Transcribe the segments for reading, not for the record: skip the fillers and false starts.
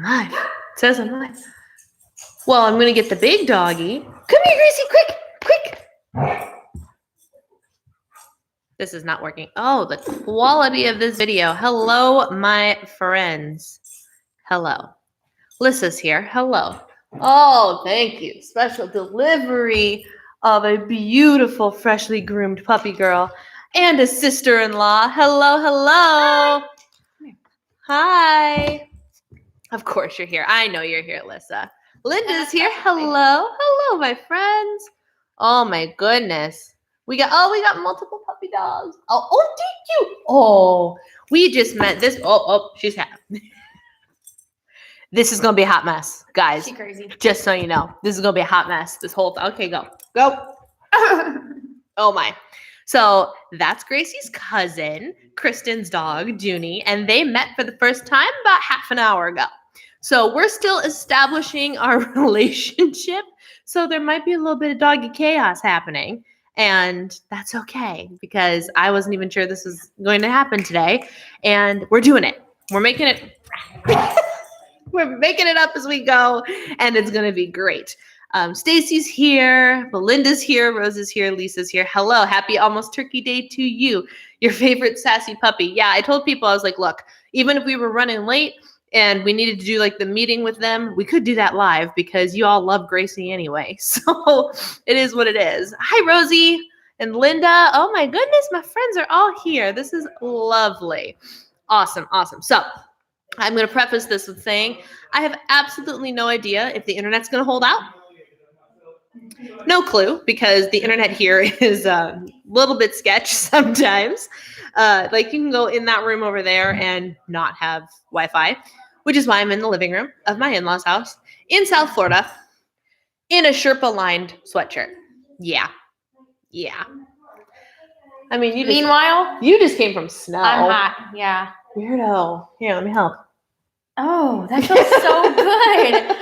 I'm live. It says I'm live. Well, I'm going to get the big doggy. Come here, Gracie, quick. This is not working. Oh, the quality of this video. Hello, my friends. Hello. Lissa's here. Hello. Oh, thank you. Special delivery of a beautiful, freshly groomed puppy girl and a sister-in-law. Hello. Hi. Of course you're here. I know you're here, Lissa. Linda's here. Hello, my friends. Oh my goodness. We got multiple puppy dogs. Oh, thank you. Oh, we just met this. Oh, she's happy. This is gonna be a hot mess, guys. She's crazy. Just so you know, this is gonna be a hot mess. This whole okay, go. Oh my. So that's Gracie's cousin, Kristen's dog, Junie, and they met for the first time about half an hour ago. So we're still establishing our relationship. So there might be a little bit of doggy chaos happening. And that's okay because I wasn't even sure this was going to happen today. And we're doing it. We're making it. We're making it up as we go. And it's going to be great. Stacy's here. Belinda's here. Rose is here. Lisa's here. Hello. Happy almost Turkey Day to you. Your favorite sassy puppy. Yeah, I told people, I was like, look, even if we were running late, and we needed to do like the meeting with them, we could do that live because you all love Gracie anyway. So it is what it is. Hi, Rosie and Linda. Oh my goodness, my friends are all here. This is lovely. Awesome. So I'm going to preface this with saying I have absolutely no idea if the internet's going to hold out. No clue, because the internet here is a little bit sketch sometimes. Like you can go in that room over there and not have Wi-Fi, which is why I'm in the living room of my in-laws' house in South Florida in a Sherpa-lined sweatshirt. Yeah. I mean, you just came from snow. I'm hot. Yeah. Weirdo. Here, let me help. Oh, that feels so good.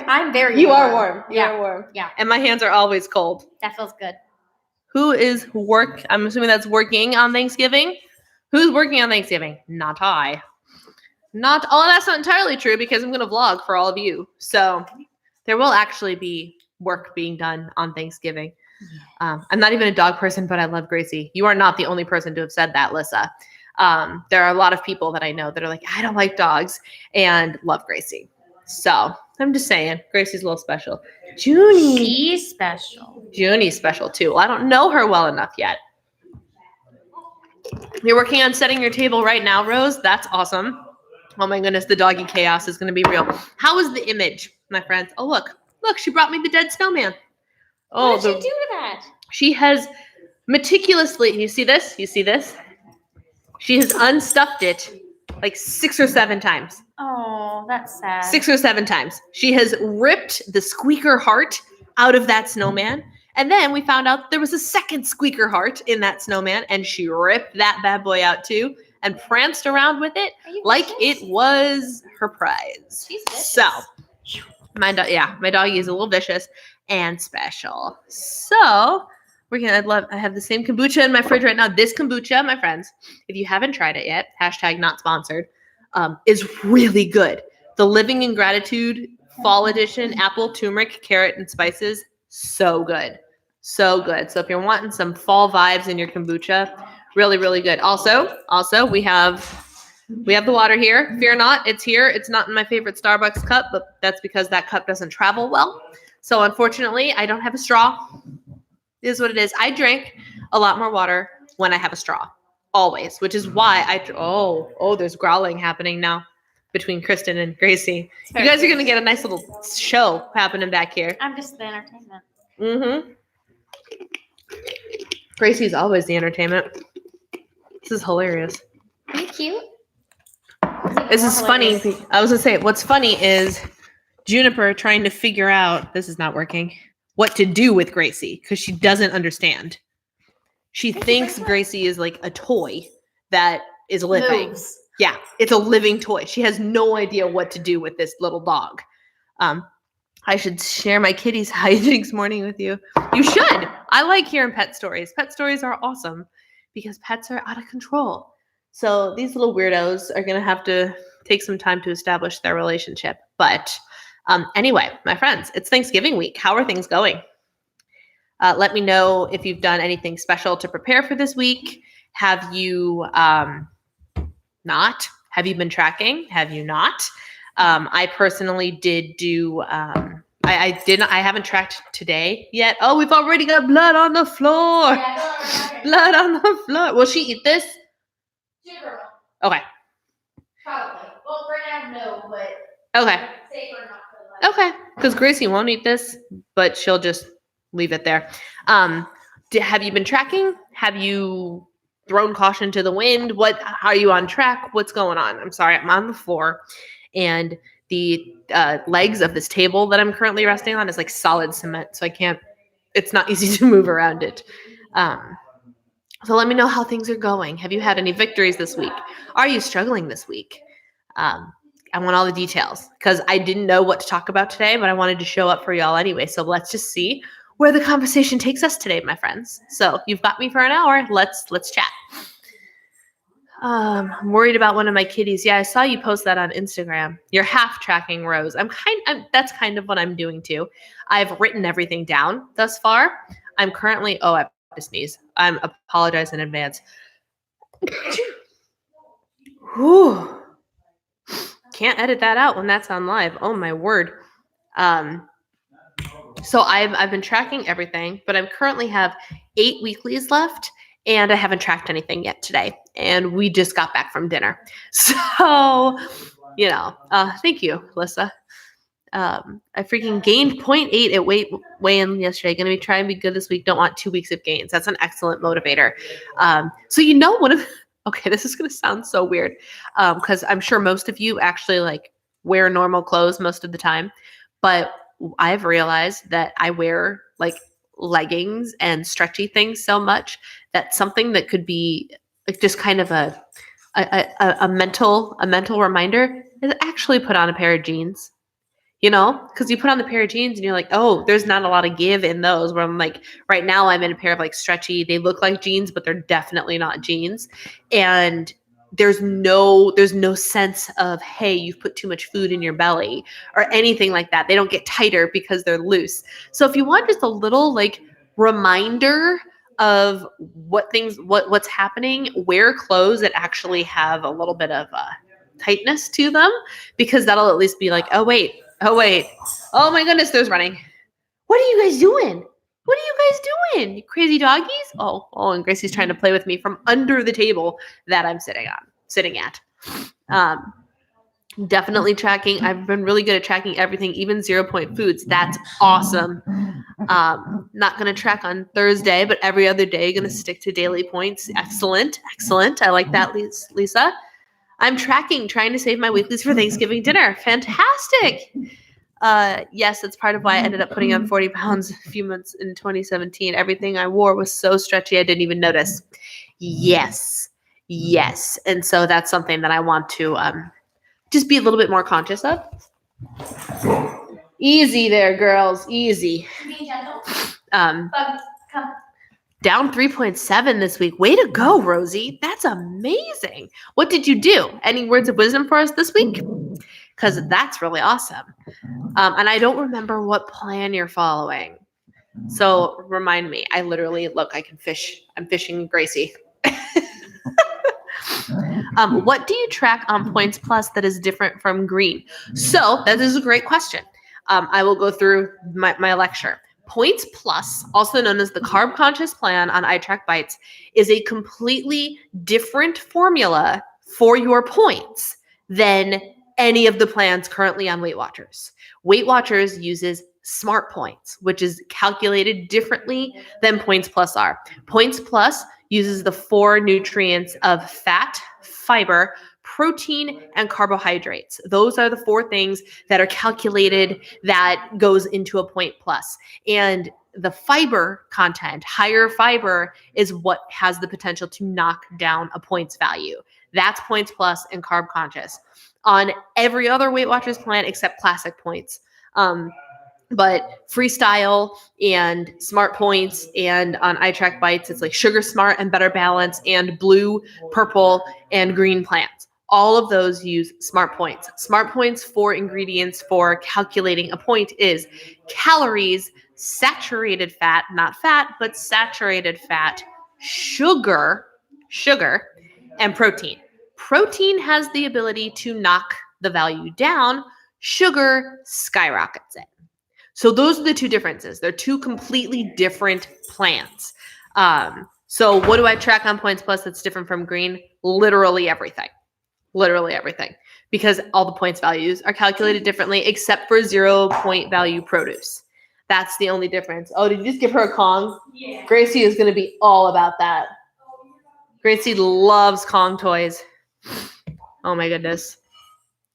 I'm very warm. You are warm. Yeah. And my hands are always cold. That feels good. Who is I'm assuming that's working on Thanksgiving. Who's working on Thanksgiving? Not I. That's not entirely true because I'm going to vlog for all of you. So there will actually be work being done on Thanksgiving. I'm not even a dog person, but I love Gracie. You are not the only person to have said that, Lissa. There are a lot of people that I know that are like, I don't like dogs and love Gracie. So I'm just saying, Gracie's a little special. Junie. She's special. Junie's special too. Well, I don't know her well enough yet. You're working on setting your table right now, Rose. That's awesome. Oh my goodness, the doggy chaos is going to be real. How is the image, my friends? Oh, look, she brought me the dead snowman. Oh, What did she do to that? She has meticulously, you see this? She has unstuffed it like 6 or 7 times. Oh, that's sad. 6 or 7 times. She has ripped the squeaker heart out of that snowman. And then we found out there was a second squeaker heart in that snowman, and she ripped that bad boy out too and pranced around with it like it was her prize. She's vicious. So, my doggy is a little vicious and special. So, I have the same kombucha in my fridge right now. This kombucha, my friends, if you haven't tried it yet, #not sponsored, is really good. The Living in Gratitude Fall Edition, apple, turmeric, carrot, and spices, so good. So good. So if you're wanting some fall vibes in your kombucha, really, really good. Also, we have the water here. Fear not, it's here. It's not in my favorite Starbucks cup, but that's because that cup doesn't travel well. So unfortunately, I don't have a straw. It is what it is. I drink a lot more water when I have a straw, always, which is why there's growling happening now between Kristen and Gracie. You guys are going to get a nice little show happening back here. I'm just the entertainment. Mm-hmm. Gracie's always the entertainment. This is hilarious. Are you cute? This is funny. I was going to say, what's funny is Juniper trying to figure out, this is not working, what to do with Gracie because she doesn't understand. She thinks Gracie is like a toy that is living. Moves. Yeah, it's a living toy. She has no idea what to do with this little dog. I should share my kitty's hijinks morning with you. You should. I like hearing pet stories. Pet stories are awesome because pets are out of control. So these little weirdos are going to have to take some time to establish their relationship. But anyway, my friends, it's Thanksgiving week. How are things going? Let me know if you've done anything special to prepare for this week. Have you not? Have you been tracking? Have you not? I personally did do. I didn't. I haven't tracked today yet. Oh, we've already got blood on the floor. Yeah, Blood on the floor. Will she eat this? Okay. Probably. Well, right now, no, but Okay. safe or not. Okay. Because Gracie won't eat this, but she'll just leave it there. Have you been tracking? Have you thrown caution to the wind? What are you on track? What's going on? I'm sorry, I'm on the floor, and the legs of this table that I'm currently resting on is like solid cement, so I can't. It's not easy to move around it. So let me know how things are going. Have you had any victories this week? Are you struggling this week? I want all the details because I didn't know what to talk about today, but I wanted to show up for y'all anyway. So let's just see where the conversation takes us today, my friends. So you've got me for an hour. Let's chat. I'm worried about one of my kitties. Yeah, I saw you post that on Instagram. You're half tracking Rose. That's kind of what I'm doing too. I've written everything down thus far. I'm currently. Oh, I have to sneeze. I'm apologize in advance. Whew. Can't edit that out when that's on live. Oh my word. So I've been tracking everything, but I currently have 8 weeklies left, and I haven't tracked anything yet today. And we just got back from dinner. So, thank you, Alyssa. I freaking gained 0.8 at weigh-in yesterday. Going to be trying to be good this week. Don't want 2 weeks of gains. That's an excellent motivator. Okay, this is going to sound so weird because I'm sure most of you actually like wear normal clothes most of the time. But I've realized that I wear like leggings and stretchy things so much that something that could be like just kind of a mental reminder is actually put on a pair of jeans. Because you put on the pair of jeans and you're like, oh, there's not a lot of give in those. Where I'm like, right now I'm in a pair of like stretchy, they look like jeans, but they're definitely not jeans. And there's no sense of, hey, you've put too much food in your belly or anything like that. They don't get tighter because they're loose. So if you want just a little like reminder of what's happening, wear clothes that actually have a little bit of tightness to them, because that'll at least be like, oh wait, oh my goodness, there's running. What are you guys doing? You crazy doggies? Oh, and Gracie's trying to play with me from under the table that I'm sitting at. Definitely tracking. I've been really good at tracking everything, even 0-point foods. That's awesome. Not going to track on Thursday, but every other day, going to stick to daily points. Excellent. I like that, Lisa. I'm tracking, trying to save my weeklies for Thanksgiving dinner. Fantastic. Yes, that's part of why I ended up putting on 40 pounds a few months in 2017. Everything I wore was so stretchy I didn't even notice. Yes. And so that's something that I want to just be a little bit more conscious of. Easy there, girls. Easy. Be gentle. Come. Down 3.7 this week. Way to go, Rosie. That's amazing. What did you do? Any words of wisdom for us this week? Because that's really awesome. And I don't remember what plan you're following. So remind me. I literally, look, I can fish. I'm fishing Gracie. What do you track on Points Plus that is different from green? So that is a great question. I will go through my lecture. Points Plus, also known as the Carb Conscious Plan on iTrack Bites, is a completely different formula for your points than any of the plans currently on Weight Watchers. Weight Watchers uses Smart Points, which is calculated differently than Points Plus are. Points Plus uses the 4 nutrients of fat, fiber, protein, and carbohydrates. Those are the 4 things that are calculated that goes into a Point Plus. And the fiber content, higher fiber, is what has the potential to knock down a points value. That's Points Plus and Carb Conscious. On every other Weight Watchers plan except Classic Points. But Freestyle and Smart Points and on iTrack Bites, it's like Sugar Smart and Better Balance and blue, purple, and green plans. all of those use smart points. Smart points for ingredients for calculating a point is calories, saturated fat, not fat, but saturated fat, sugar, and protein. Protein has the ability to knock the value down. Sugar skyrockets it. So those are the two differences. They're two completely different plans. So what do I track on Points Plus that's different from green? Literally everything. Literally everything. Because all the points values are calculated differently except for 0 point value produce. That's the only difference. Oh, did you just give her a Kong? Yeah. Gracie is going to be all about that. Gracie loves Kong toys. Oh my goodness.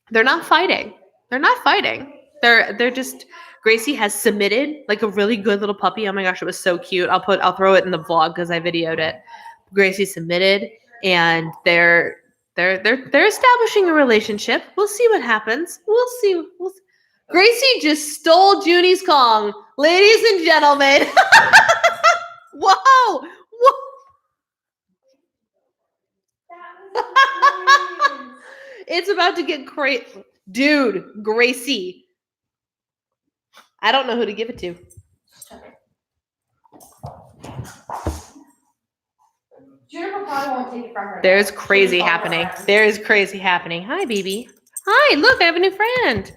They're not fighting. They're not fighting. They're just Gracie has submitted like a really good little puppy. Oh my gosh, it was so cute. I'll throw it in the vlog because I videoed it. Gracie submitted and they're establishing a relationship. We'll see what happens. We'll see. Gracie just stole Junie's Kong. Ladies and gentlemen. Whoa. It's about to get crazy. Dude, Gracie. I don't know who to give it to. Juniper probably won't take it from her. There's crazy happening. There's crazy happening. Hi, baby. Hi, look, I have a new friend.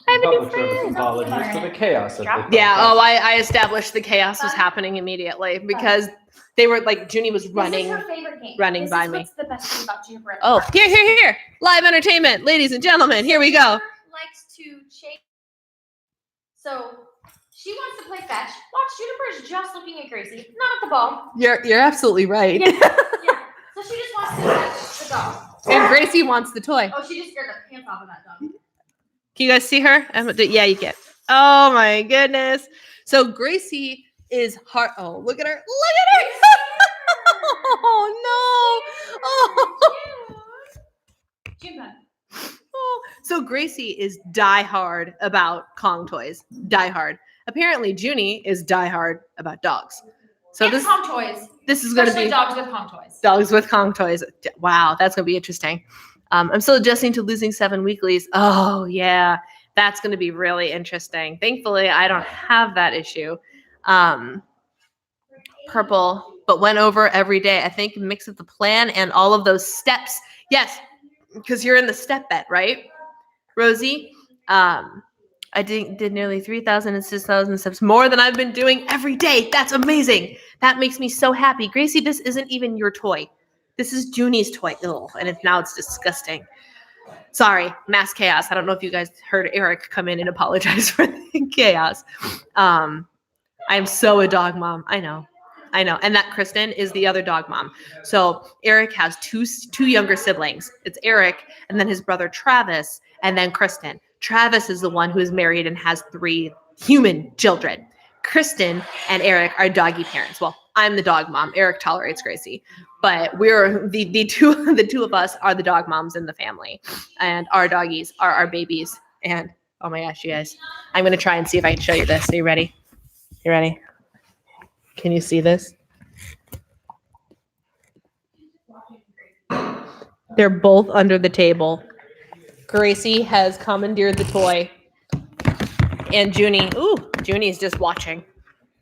I have a new Public service friend. apologies for the chaos of the Yeah, I established the chaos was happening immediately because they were like, Junie was running. This is her favorite game. running This by is me. What's the best thing about Juniper? Oh, here. Live entertainment, ladies and gentlemen. Here we go. Juniper likes to chase. So she wants to play fetch. Watch, Juniper is just looking at Gracie, not at the ball. You're absolutely right. Yeah. So she just wants to fetch the dog. And Gracie wants the toy. Oh, she just scared the pants off of that dog. Can you guys see her? Yeah, you can. Oh my goodness. So Gracie is hard. Oh, look at her. Look at her. Oh no. Oh. Juniper. Oh. So Gracie is diehard about Kong toys. Diehard. Apparently Junie is diehard about dogs. So And Kong toys. this is going to Especially be dogs with Kong toys. dogs with Kong toys. Wow, that's going to be interesting. I'm still adjusting to losing 7 weeklies. Oh, yeah. That's going to be really interesting. Thankfully, I don't have that issue. Purple, but went over every day. I think mix of the plan and all of those steps. Yes, because you're in the step bet, right, Rosie? I did nearly 3,000 and 6,000 steps, more than I've been doing every day. That's amazing. That makes me so happy. Gracie, this isn't even your toy. This is Junie's toy. Ugh, and now it's disgusting. Sorry, mass chaos. I don't know if you guys heard Eric come in and apologize for the chaos. I'm so a dog mom. I know. And that Kristen is the other dog mom. So Eric has two younger siblings. It's Eric and then his brother Travis and then Kristen. Travis is the one who is married and has 3 human children. Kristen and Eric are doggy parents. Well, I'm the dog mom. Eric tolerates Gracie, but we're the two of us are the dog moms in the family, and our doggies are our babies. And oh my gosh, you guys, I'm gonna try and see if I can show you this. Are you ready? You ready? Can you see this? They're both under the table. Gracie has commandeered the toy. And Junie's just watching.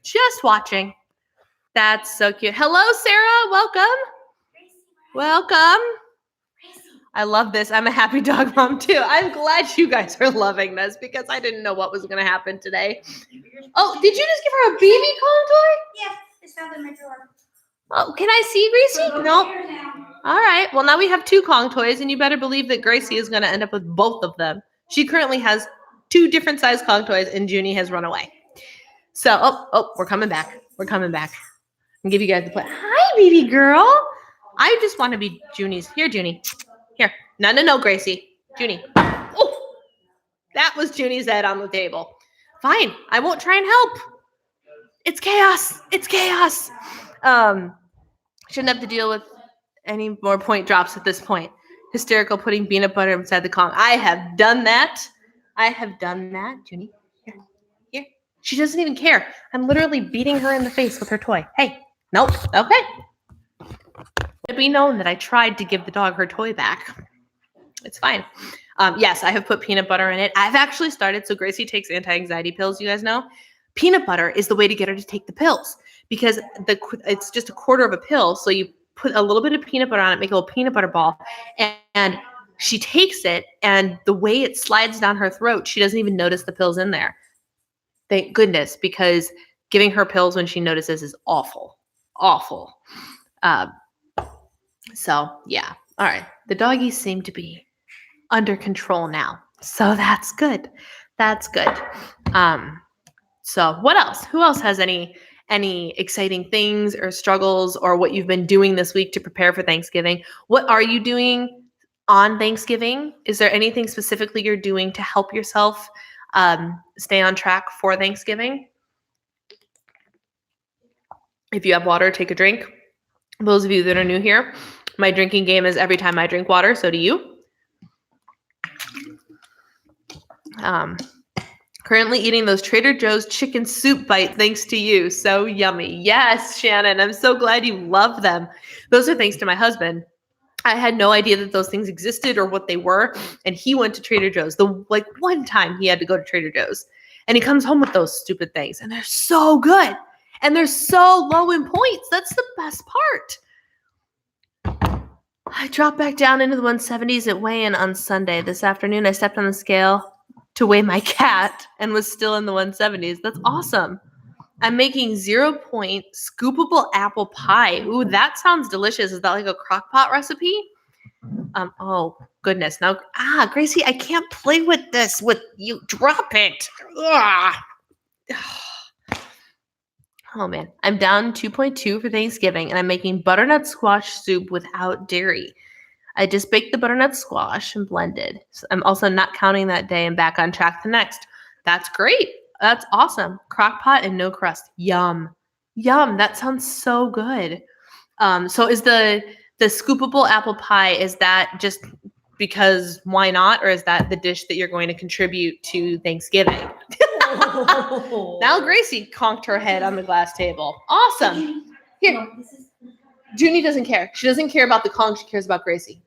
Just watching. That's so cute. Hello, Sarah. Welcome. Welcome. I love this. I'm a happy dog mom too. I'm glad you guys are loving this because I didn't know what was going to happen today. Oh, did you just give her a baby Kong toy? Yeah, it's found in my drawer. Oh, can I see Gracie? Nope. All right. Well, now we have 2 Kong toys, and you better believe that Gracie is going to end up with both of them. She currently has 2 different size Kong toys, and Junie has run away. So, we're coming back. We're coming back. And give you guys the play. Hi, baby girl. I just want to be Junie's. Here, Junie. Here. No, Gracie. Junie. Oh, that was Junie's head on the table. Fine. I won't try and help. It's chaos. It's chaos. Shouldn't have to deal with any more point drops at this point. Hysterical putting peanut butter inside the Kong. I have done that. Junie. Here. She doesn't even care. I'm literally beating her in the face with her toy. Hey. Nope. Okay. Let it be known that I tried to give the dog her toy back. It's fine. Yes, I have put peanut butter in it. I've actually started. So Gracie takes anti-anxiety pills. You guys know, peanut butter is the way to get her to take the pills because it's just a quarter of a pill. So you put a little bit of peanut butter on it, make a little peanut butter ball, and she takes it. And the way it slides down her throat, she doesn't even notice the pills in there. Thank goodness, because giving her pills when she notices is awful, awful. So yeah. All right. The doggies seem to be under control now. So that's good. That's good. So what else? Who else has any exciting things or struggles or what you've been doing this week to prepare for Thanksgiving? What are you doing on Thanksgiving? Is there anything specifically you're doing to help yourself stay on track for Thanksgiving? If you have water, take a drink. Those of you that are new here, my drinking game is every time I drink water, so do you. Currently eating those Trader Joe's chicken soup bites thanks to you. So yummy. Yes, Shannon, I'm so glad you love them. Those are thanks to my husband. I had no idea that those things existed or what they were, and he went to Trader Joe's. One time he had to go to Trader Joe's, and he comes home with those stupid things, and they're so good, and they're so low in points. That's the best part. I dropped back down into the 170s at weigh-in on Sunday. This afternoon, I stepped on the scale to weigh my cat and was still in the 170s. That's awesome. I'm making 0 point scoopable apple pie. Ooh, that sounds delicious. Is that like a crock pot recipe? Oh, goodness. Now, Gracie, I can't play with this. You drop it. Ugh. Oh, man. I'm down 2.2 for Thanksgiving, and I'm making butternut squash soup without dairy. I just baked the butternut squash and blended. So I'm also not counting that day and back on track the next. That's great. That's awesome. Crock pot and no crust. Yum. Yum. That sounds so good. So is the scoopable apple pie, is that just because why not? Or is that the dish that you're going to contribute to Thanksgiving? Now Gracie conked her head on the glass table. Awesome. Here. Junie doesn't care. She doesn't care about the conch. She cares about Gracie.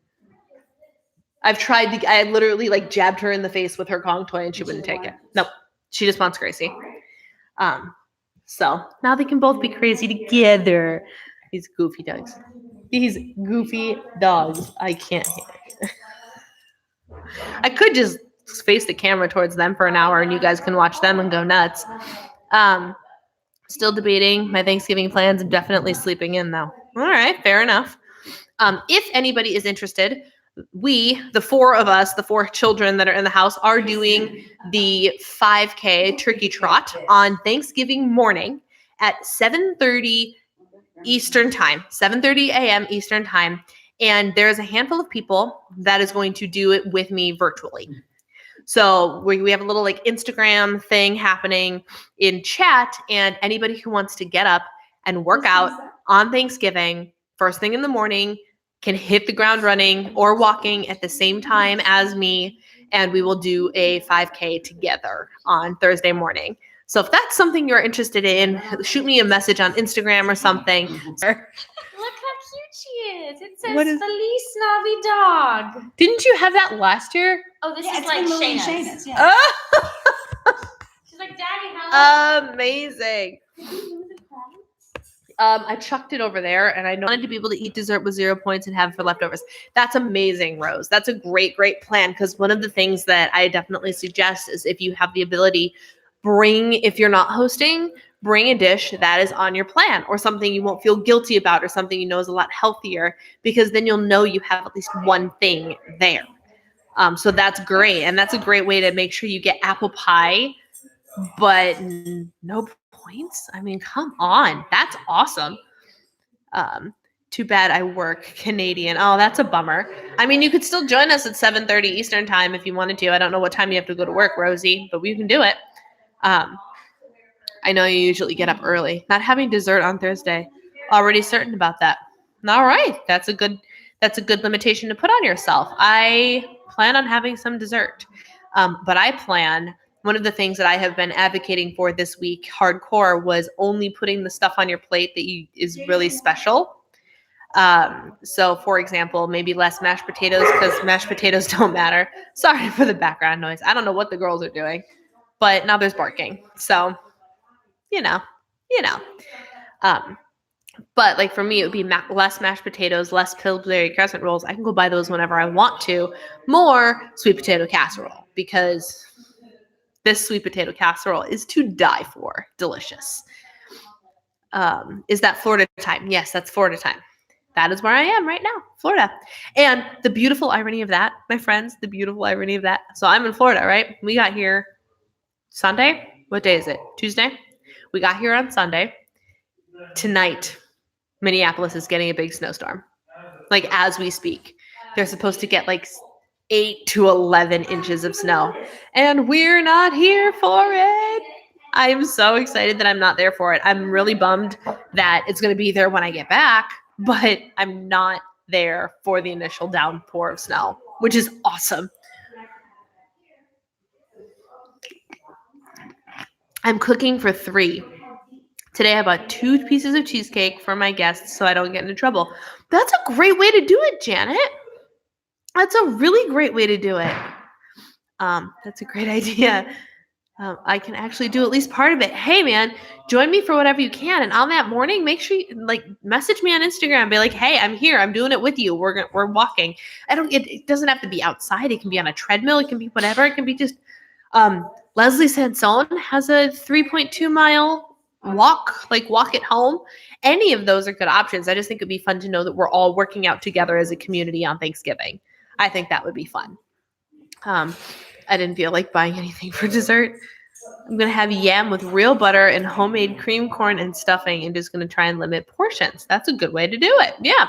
I literally jabbed her in the face with her Kong toy and she wouldn't take it. Nope. She just wants Gracie. So now they can both be crazy together. These goofy dogs. These goofy dogs. I can't hear. I could just face the camera towards them for an hour and you guys can watch them and go nuts. Still debating my Thanksgiving plans. I'm definitely sleeping in though. All right, fair enough. If anybody is interested, the four of us, the four children that are in the house, are doing the 5K turkey trot on Thanksgiving morning at 7:30 Eastern time, 7:30 a.m. Eastern time. And there's a handful of people that is going to do it with me virtually. So we have a little Instagram thing happening in chat, and anybody who wants to get up and work out on Thanksgiving, first thing in the morning, can hit the ground running or walking at the same time as me, and we will do a 5K together on Thursday morning. So if that's something you're interested in, shoot me a message on Instagram or something. Look how cute she is. It says Feliz Navidad. Didn't you have that last year? Oh, this is like Shayna's. Yeah. She's like, Daddy, how? Amazing. I chucked it over there, and I wanted to be able to eat dessert with 0 points and have it for leftovers. That's amazing, Rose. That's a great, great plan, because one of the things that I definitely suggest is if you have the ability, if you're not hosting, bring a dish that is on your plan or something you won't feel guilty about or something you know is a lot healthier, because then you'll know you have at least one thing there. So that's great. And that's a great way to make sure you get apple pie, but no points. I mean, come on. That's awesome. Too bad I work Canadian. Oh, that's a bummer. I mean, you could still join us at 7:30 Eastern time if you wanted to. I don't know what time you have to go to work, Rosie, but we can do it. I know you usually get up early. Not having dessert on Thursday. Already certain about that. All right. That's a good limitation to put on yourself. I plan on having some dessert. But one of the things that I have been advocating for this week, hardcore, was only putting the stuff on your plate that is really special. So for example, maybe less mashed potatoes because mashed potatoes don't matter. Sorry for the background noise. I don't know what the girls are doing, but now there's barking. So, you know. Um, but like for me, it would be less mashed potatoes, less Pillsbury crescent rolls. I can go buy those whenever I want to. More sweet potato casserole because this sweet potato casserole is to die for. Delicious. Is that Florida time? Yes, that's Florida time. That is where I am right now, Florida. And the beautiful irony of that, my friends, the beautiful irony of that. So I'm in Florida, right? We got here Sunday. What day is it? Tuesday. We got here on Sunday. Tonight, Minneapolis is getting a big snowstorm. Like as we speak, they're supposed to get like 8 to 11 inches of snow. And we're not here for it. I am so excited that I'm not there for it. I'm really bummed that it's going to be there when I get back, but I'm not there for the initial downpour of snow, which is awesome. I'm cooking for 3. Today I bought 2 pieces of cheesecake for my guests so I don't get into trouble. That's a great way to do it, Janet. That's a really great way to do it. That's a great idea. I can actually do at least part of it. Hey, man, join me for whatever you can. And on that morning, make sure you like message me on Instagram. Be like, hey, I'm here. I'm doing it with you. We're walking. It doesn't have to be outside. It can be on a treadmill. It can be whatever. It can be just. Leslie Sansone has a 3.2 mile walk it home. Any of those are good options. I just think it'd be fun to know that we're all working out together as a community on Thanksgiving. I think that would be fun. I didn't feel like buying anything for dessert. I'm going to have yam with real butter and homemade cream corn and stuffing and just going to try and limit portions. That's a good way to do it. Yeah.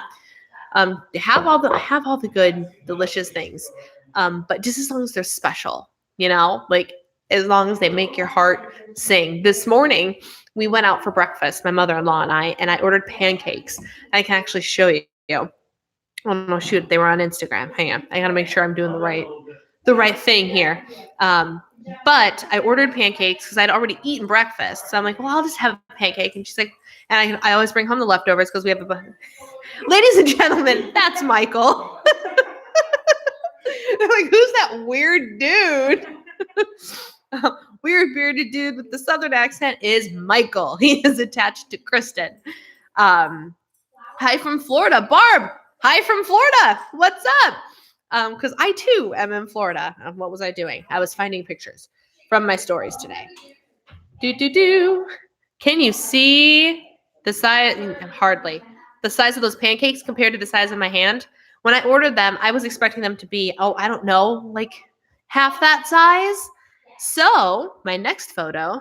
Have all the good, delicious things. But just as long as they're special, like as long as they make your heart sing. This morning, we went out for breakfast, my mother-in-law and I ordered pancakes. I can actually show you. Oh no, shoot, they were on Instagram. Hang on. I got to make sure I'm doing the right thing here. But I ordered pancakes because I'd already eaten breakfast. So I'm like, well, I'll just have a pancake. And she's like, and I always bring home the leftovers because we have ladies and gentlemen, that's Michael. They're like, who's that weird dude? Weird bearded dude with the southern accent is Michael. He is attached to Kristen. Hi from Florida. Barb, hi from Florida. What's up? Because I too am in Florida. What was I doing? I was finding pictures from my stories today. Can you see the size? Hardly. The size of those pancakes compared to the size of my hand. When I ordered them, I was expecting them to be, I don't know, like half that size. So my next photo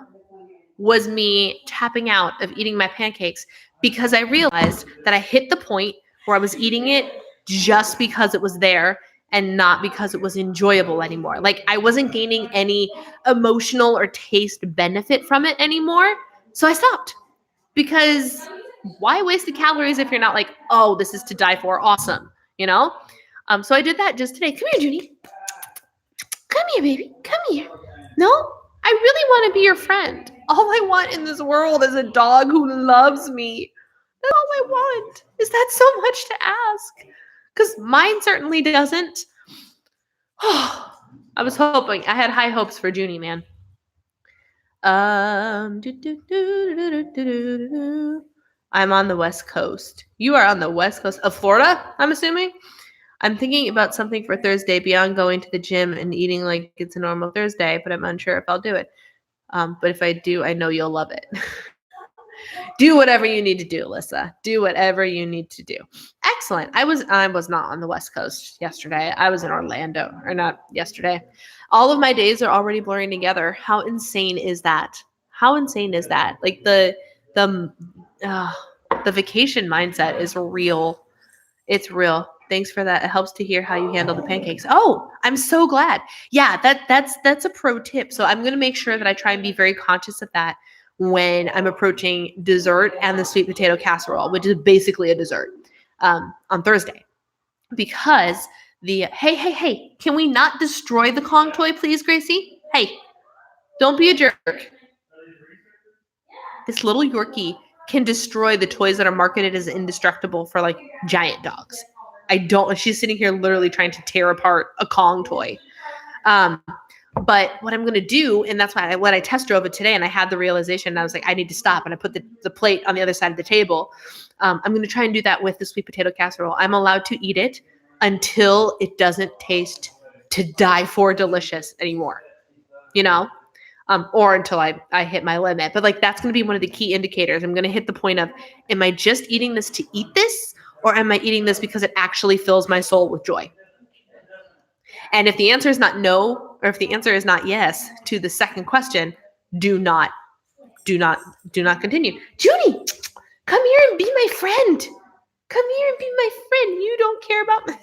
was me tapping out of eating my pancakes because I realized that I hit the point where I was eating it just because it was there and not because it was enjoyable anymore. Like I wasn't gaining any emotional or taste benefit from it anymore. So I stopped because why waste the calories if you're not like, oh, this is to die for, awesome, So I did that just today. Come here, Junie. Come here, baby. Come here. No, I really want to be your friend. All I want in this world is a dog who loves me. That's all I want. Is that so much to ask? Because mine certainly doesn't. I was hoping. I had high hopes for Junie, man. I'm on the West Coast. You are on the West Coast of Florida, I'm assuming? I'm thinking about something for Thursday beyond going to the gym and eating like it's a normal Thursday, but I'm unsure if I'll do it. But if I do, I know you'll love it. Do whatever you need to do, Alyssa. Do whatever you need to do. Excellent. I was not on the West Coast yesterday. I was in Orlando, or not yesterday. All of my days are already blurring together. How insane is that? How insane is that? Like the vacation mindset is real. It's real. Thanks for that. It helps to hear how you handle the pancakes. Oh, I'm so glad. Yeah, that's a pro tip. So I'm going to make sure that I try and be very conscious of that when I'm approaching dessert and the sweet potato casserole, which is basically a dessert, on Thursday. Because hey, can we not destroy the Kong toy, please, Gracie? Hey, don't be a jerk. This little Yorkie can destroy the toys that are marketed as indestructible for like giant dogs. I don't. She's sitting here literally trying to tear apart a Kong toy. But what I'm going to do, and that's why when I test drove it today and I had the realization, and I was like, I need to stop. And I put the plate on the other side of the table. I'm going to try and do that with the sweet potato casserole. I'm allowed to eat it until it doesn't taste to die for delicious anymore, or until I hit my limit. But like, that's going to be one of the key indicators. I'm going to hit the point of, am I just eating this to eat this? Or am I eating this because it actually fills my soul with joy? And if the answer is not no, or if the answer is not yes to the second question, do not continue. Judy, come here and be my friend. Come here and be my friend. You don't care about me.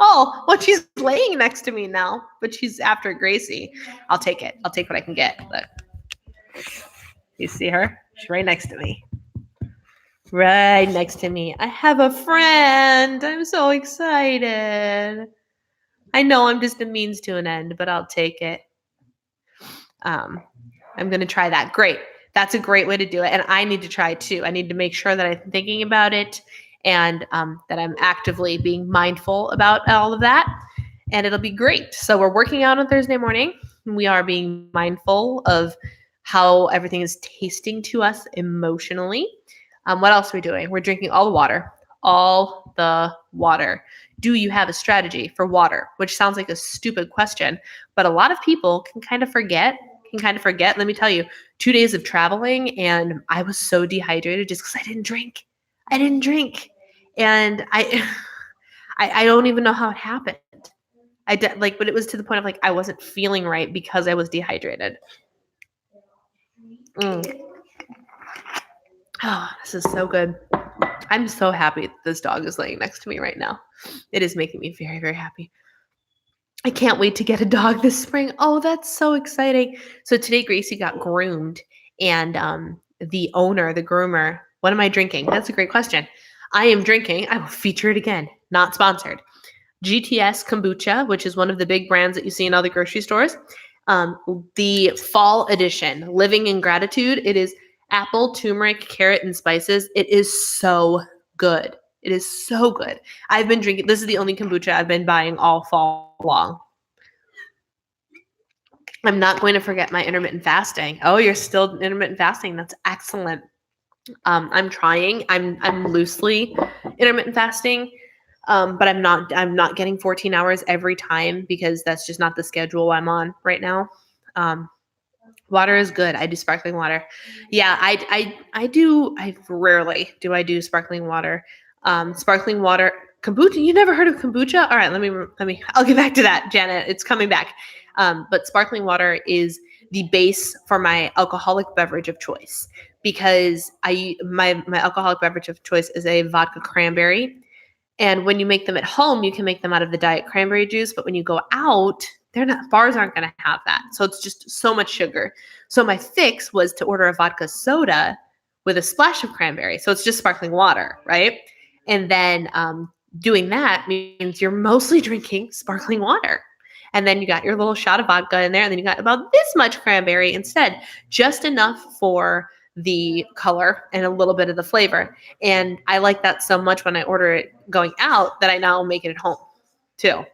Oh, well, she's laying next to me now, but she's after Gracie. I'll take it. I'll take what I can get. Look. You see her? She's right next to me. Right next to me. I have a friend. I'm so excited. I know I'm just a means to an end, but I'll take it. I'm going to try that. Great. That's a great way to do it. And I need to try too. I need to make sure that I'm thinking about it and that I'm actively being mindful about all of that. And it'll be great. So we're working out on Thursday morning. We are being mindful of how everything is tasting to us emotionally. What else are we doing? We're drinking all the water. All the water. Do you have a strategy for water? Which sounds like a stupid question, but a lot of people can kind of forget. Let me tell you, 2 days of traveling and I was so dehydrated just because I didn't drink. And I don't even know how it happened. But it was to the point of like, I wasn't feeling right because I was dehydrated. Oh, this is so good. I'm so happy that this dog is laying next to me right now. It is making me very, very happy. I can't wait to get a dog this spring. Oh, that's so exciting. So today Gracie got groomed and the owner, the groomer, what am I drinking? That's a great question. I am drinking, I will feature it again, not sponsored, GTS Kombucha, which is one of the big brands that you see in all the grocery stores. The fall edition, Living in Gratitude. It is apple, turmeric, carrot, and spices. It is so good. It is so good. I've been drinking, this is the only kombucha I've been buying all fall long. I'm not going to forget my intermittent fasting. Oh, you're still intermittent fasting. That's excellent. I'm trying. I'm loosely intermittent fasting. But I'm not getting 14 hours every time because that's just not the schedule I'm on right now. Water is good. I do sparkling water. Yeah, I rarely do I do sparkling water. Sparkling water, kombucha. You never heard of kombucha? All right, let me, I'll get back to that, Janet. It's coming back. But sparkling water is the base for my alcoholic beverage of choice because my alcoholic beverage of choice is a vodka cranberry. And when you make them at home, you can make them out of the diet cranberry juice. But when you go out, bars aren't going to have that. So it's just so much sugar. So my fix was to order a vodka soda with a splash of cranberry. So it's just sparkling water, right? And then doing that means you're mostly drinking sparkling water. And then you got your little shot of vodka in there. And then you got about this much cranberry instead, just enough for the color and a little bit of the flavor. And I like that so much when I order it going out that I now make it at home too.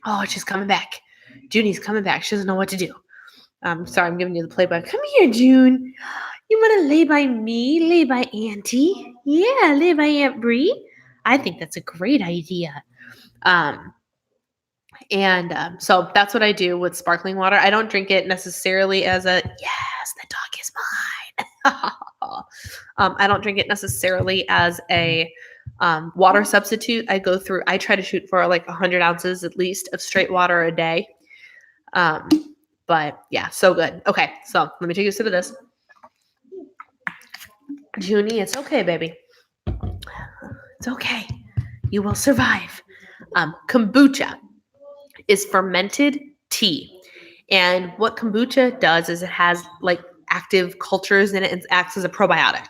Oh, she's coming back. Junie's coming back. She doesn't know what to do. Sorry, I'm giving you the play-by. Come here, June. You want to lay by me? Lay by Auntie? Yeah, lay by Aunt Bree. I think that's a great idea. So that's what I do with sparkling water. I don't drink it necessarily as a, yes, the dog is mine. I don't drink it necessarily as a water substitute. I try to shoot for like 100 ounces at least of straight water a day. But yeah, so good. Okay, so let me take a sip of this. Junie, it's okay, baby. It's okay. You will survive. Kombucha is fermented tea. And what kombucha does is it has like active cultures in it and acts as a probiotic.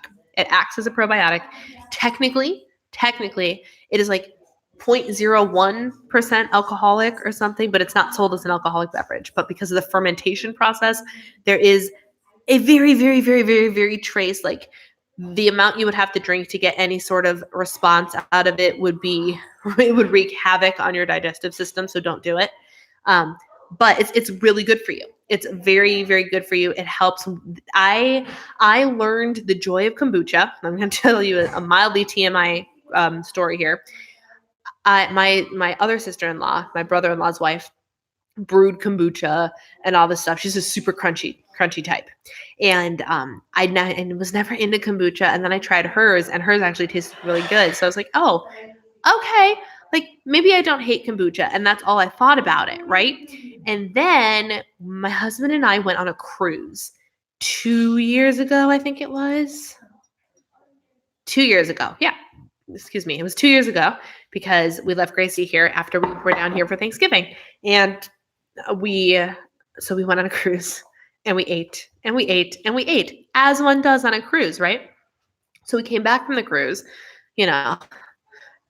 Technically, it is like 0.01% alcoholic or something, but it's not sold as an alcoholic beverage. But because of the fermentation process, there is a very, very, very, very, very trace like the amount you would have to drink to get any sort of response out of it would wreak havoc on your digestive system. So don't do it. But it's really good for you. It's very, very good for you. It helps. I learned the joy of kombucha. I'm going to tell you a mildly TMI story here. My other sister-in-law, my brother-in-law's wife, brewed kombucha and all this stuff. She's a super crunchy type. And I was never into kombucha. And then I tried hers, and hers actually tasted really good. So I was like, oh, okay, like maybe I don't hate kombucha. And that's all I thought about it, right? And then my husband and I went on a cruise 2 years ago, I think it was. 2 years ago. Yeah. Excuse me. It was 2 years ago because we left Gracie here after we were down here for Thanksgiving. And we went on a cruise and we ate and we ate and we ate, as one does on a cruise, right? So we came back from the cruise,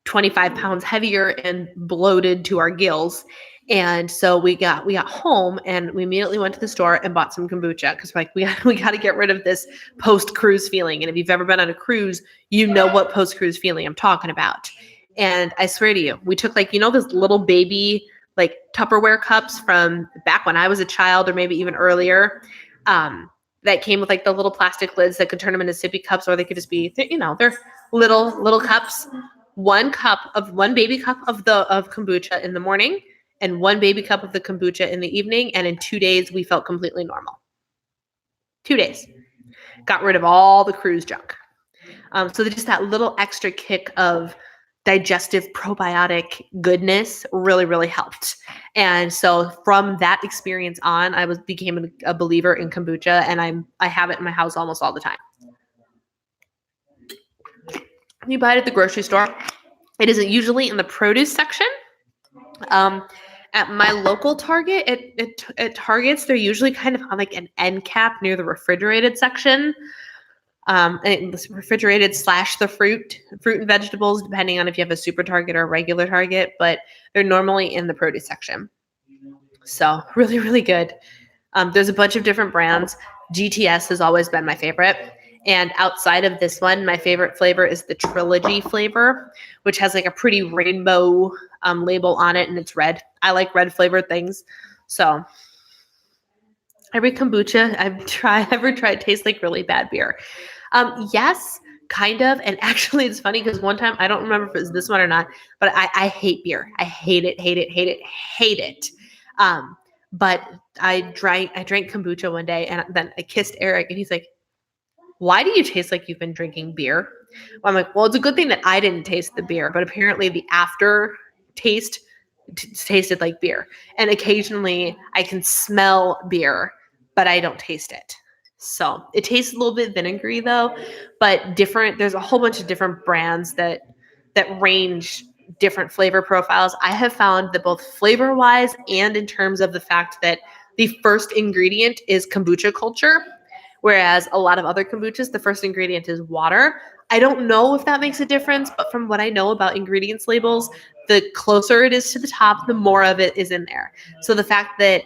25 pounds heavier and bloated to our gills. And so we got home and we immediately went to the store and bought some kombucha because we got to get rid of this post-cruise feeling. And if you've ever been on a cruise, you know what post-cruise feeling I'm talking about. And I swear to you, we took those little baby Tupperware cups from back when I was a child or maybe even earlier, that came with the little plastic lids that could turn them into sippy cups, or they could just be, they're little cups. One baby cup of kombucha in the morning and one baby cup of the kombucha in the evening. And in 2 days, we felt completely normal. 2 days. Got rid of all the cruise junk. So just that little extra kick of digestive probiotic goodness really, really helped. And so from that experience on, I became a believer in kombucha, and I have it in my house almost all the time. You buy it at the grocery store. It isn't usually in the produce section. At my local Target, at Targets, they're usually kind of on an end cap near the refrigerated section. And refrigerated / the fruit and vegetables, depending on if you have a super Target or a regular Target, but they're normally in the produce section. So really, really good. There's a bunch of different brands. GTS has always been my favorite. And outside of this one, my favorite flavor is the Trilogy flavor, which has a pretty rainbow label on it, and it's red. I like red flavored things. So every kombucha I've ever tried tastes like really bad beer. Yes, kind of. And actually, it's funny because one time, I don't remember if it was this one or not, but I hate beer. I hate it. But I drank kombucha one day, and then I kissed Eric, and he's like, "Why do you taste like you've been drinking beer?" Well, I'm like, "Well, it's a good thing that I didn't taste the beer, but apparently the after taste tasted like beer. And occasionally I can smell beer, but I don't taste it." So it tastes a little bit vinegary though, but different. There's a whole bunch of different brands that range different flavor profiles. I have found that both flavor wise and in terms of the fact that the first ingredient is kombucha culture, whereas a lot of other kombuchas, the first ingredient is water. I don't know if that makes a difference, but from what I know about ingredients labels, the closer it is to the top, the more of it is in there. So the fact that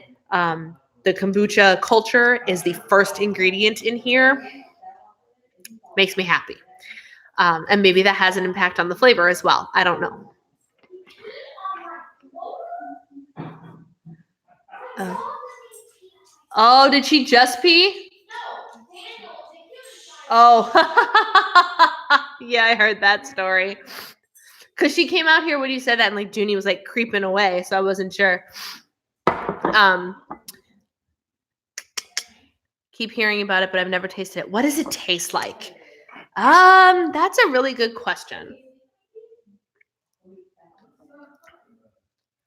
the kombucha culture is the first ingredient in here makes me happy. And maybe that has an impact on the flavor as well. I don't know. Oh, did she just pee? Oh, yeah, I heard that story. Because she came out here when you said that, and Junie was creeping away, so I wasn't sure. Keep hearing about it, but I've never tasted it. What does it taste like? That's a really good question.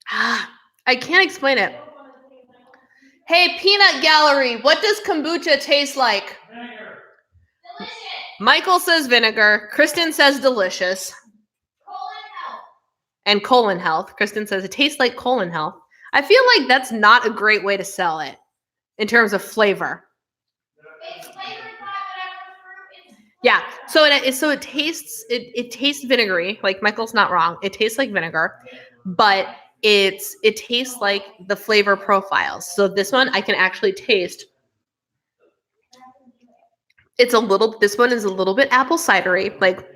I can't explain it. Hey, Peanut Gallery, what does kombucha taste like? Vinegar. Delicious. Michael says vinegar. Kristen says delicious. Colon health. And colon health. Kristen says it tastes like colon health. I feel like that's not a great way to sell it in terms of flavor. It's flavored by whatever fruit. Yeah, so it tastes vinegary. Michael's not wrong. It tastes like vinegar, but it tastes like the flavor profiles. So this one I can actually taste. This one is a little bit apple cidery. Like,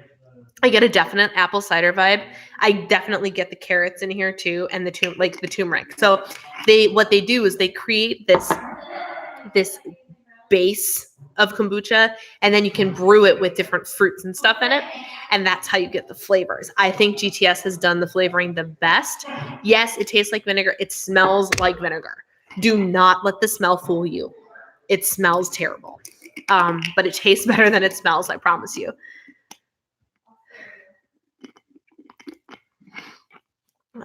I get a definite apple cider vibe. I definitely get the carrots in here too, and the turmeric. So what they do is they create this base of kombucha, and then you can brew it with different fruits and stuff in it, and that's how you get the flavors. I think GTS has done the flavoring the best. Yes, it tastes like vinegar. It smells like vinegar. Do not let the smell fool you. It smells terrible, but it tastes better than it smells, I promise you.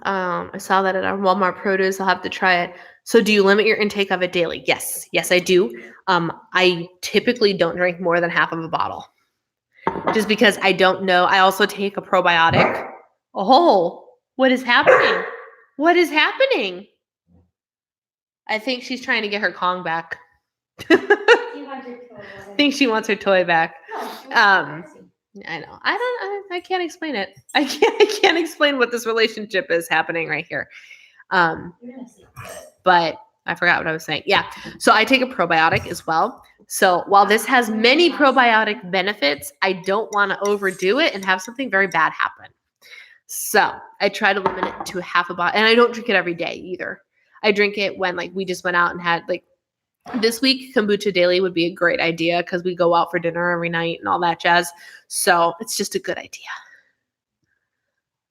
I saw that at our Walmart produce. I'll have to try it. So do you limit your intake of it daily? Yes, I do. I typically don't drink more than half of a bottle just because I don't know. I also take a probiotic. Oh, what is happening? What is happening? I think she's trying to get her Kong back. I think she wants her toy back. I know. I can't explain it. I can't explain what this relationship is happening right here. But I forgot what I was saying. Yeah. So I take a probiotic as well. So while this has many probiotic benefits, I don't want to overdo it and have something very bad happen. So I try to limit it to half a bottle, and I don't drink it every day either. I drink it when we just went out and had this week, kombucha daily would be a great idea because we go out for dinner every night and all that jazz. So it's just a good idea.